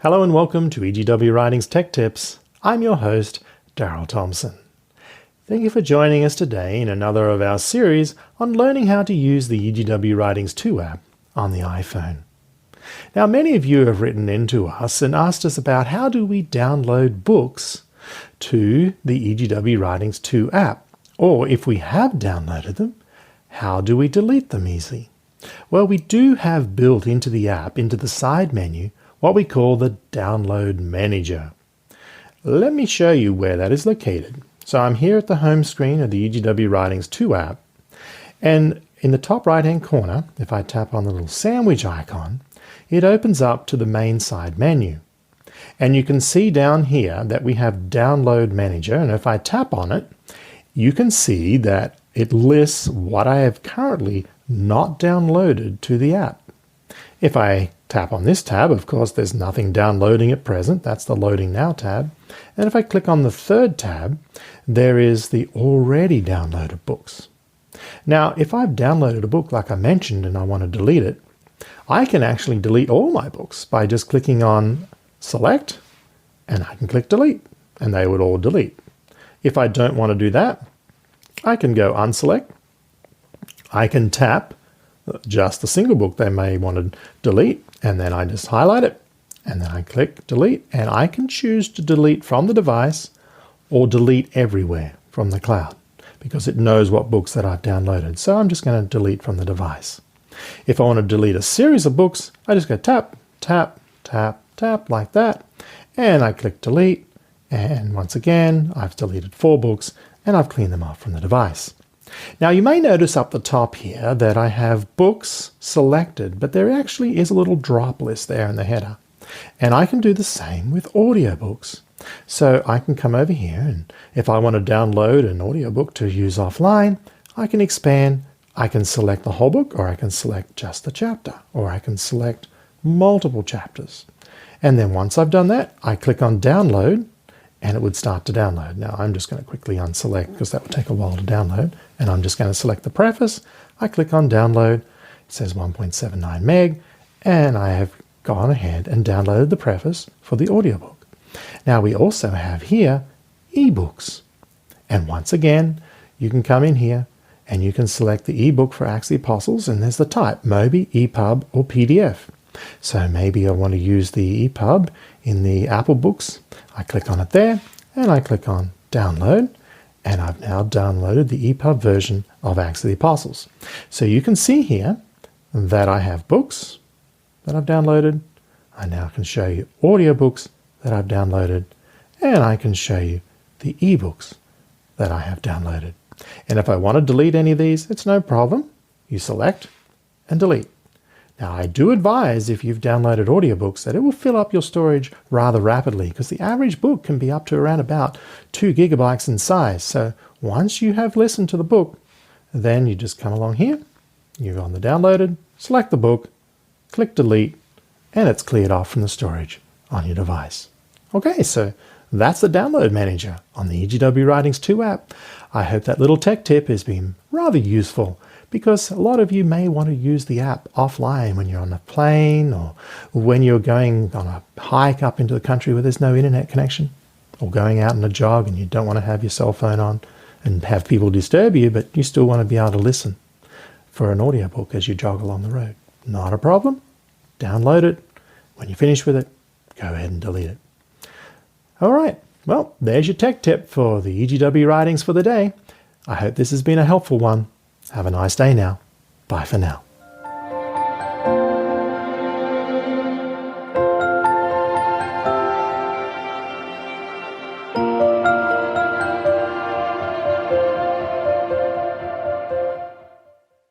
Hello and welcome to EGW Writings Tech Tips. I'm your host, Darryl Thompson. Thank you for joining us today in another of our series on learning how to use the EGW Writings 2 app on the iPhone. Now, many of you have written into us and asked us about how do we download books to the EGW Writings 2 app, or if we have downloaded them, how do we delete them easily? Well, we do have built into the app, into the side menu, what we call the Download Manager. Let me show you where that is located. So I'm here at the home screen of the EGW Writings 2 app, and in the top right hand corner, if I tap on the little sandwich icon, it opens up to the main side menu. And you can see down here that we have Download Manager, and if I tap on it, you can see that it lists what I have currently not downloaded to the app. If I tap on this tab, of course, there's nothing downloading at present. That's the Loading Now tab. And if I click on the third tab, there is the Already Downloaded Books. Now, if I've downloaded a book like I mentioned and I want to delete it, I can actually delete all my books by just clicking on Select, and I can click Delete, and they would all delete. If I don't want to do that, I can go Unselect. I can tap just the single book they may want to delete, and then I just highlight it, and then I click Delete, and I can choose to delete from the device or delete everywhere from the cloud because it knows what books that I've downloaded. So I'm just going to delete from the device. If I want to delete a series of books, I just go tap, tap, tap, tap like that, and I click Delete, and once again, I've deleted 4 books and I've cleaned them off from the device. Now you may notice up the top here that I have books selected, but there actually is a little drop list there in the header. And I can do the same with audiobooks. So I can come over here, and if I want to download an audiobook to use offline, I can expand. I can select the whole book, or I can select just the chapter, or I can select multiple chapters. And then once I've done that, I click on Download, and it would start to download. Now I'm just going to quickly unselect because that would take a while to download, and I'm just going to select the preface. I click on Download. It says 1.79 meg, and I have gone ahead and downloaded the preface for the audiobook. Now we also have here ebooks, and once again you can come in here and you can select the ebook for Acts of the Apostles, and there's the type, MOBI, EPUB, or PDF. So maybe I want to use the EPUB in the Apple Books. I click on it there, and I click on Download, and I've now downloaded the EPUB version of Acts of the Apostles. So you can see here that I have books that I've downloaded. I now can show you audiobooks that I've downloaded, and I can show you the ebooks that I have downloaded. And if I want to delete any of these, it's no problem. You select and delete. Now, I do advise if you've downloaded audiobooks that it will fill up your storage rather rapidly because the average book can be up to around about 2 gigabytes in size. So once you have listened to the book, then you just come along here, you go on the downloaded, select the book, click delete, and it's cleared off from the storage on your device. Okay, so that's the Download Manager on the EGW Writings 2 app. I hope that little tech tip has been rather useful, because a lot of you may want to use the app offline when you're on a plane or when you're going on a hike up into the country where there's no internet connection, or going out on a jog and you don't want to have your cell phone on and have people disturb you, but you still want to be able to listen for an audiobook as you jog along the road. Not a problem. Download it. When you finish with it, go ahead and delete it. All right. Well, there's your tech tip for the EGW Writings for the day. I hope this has been a helpful one. Have a nice day now. Bye for now.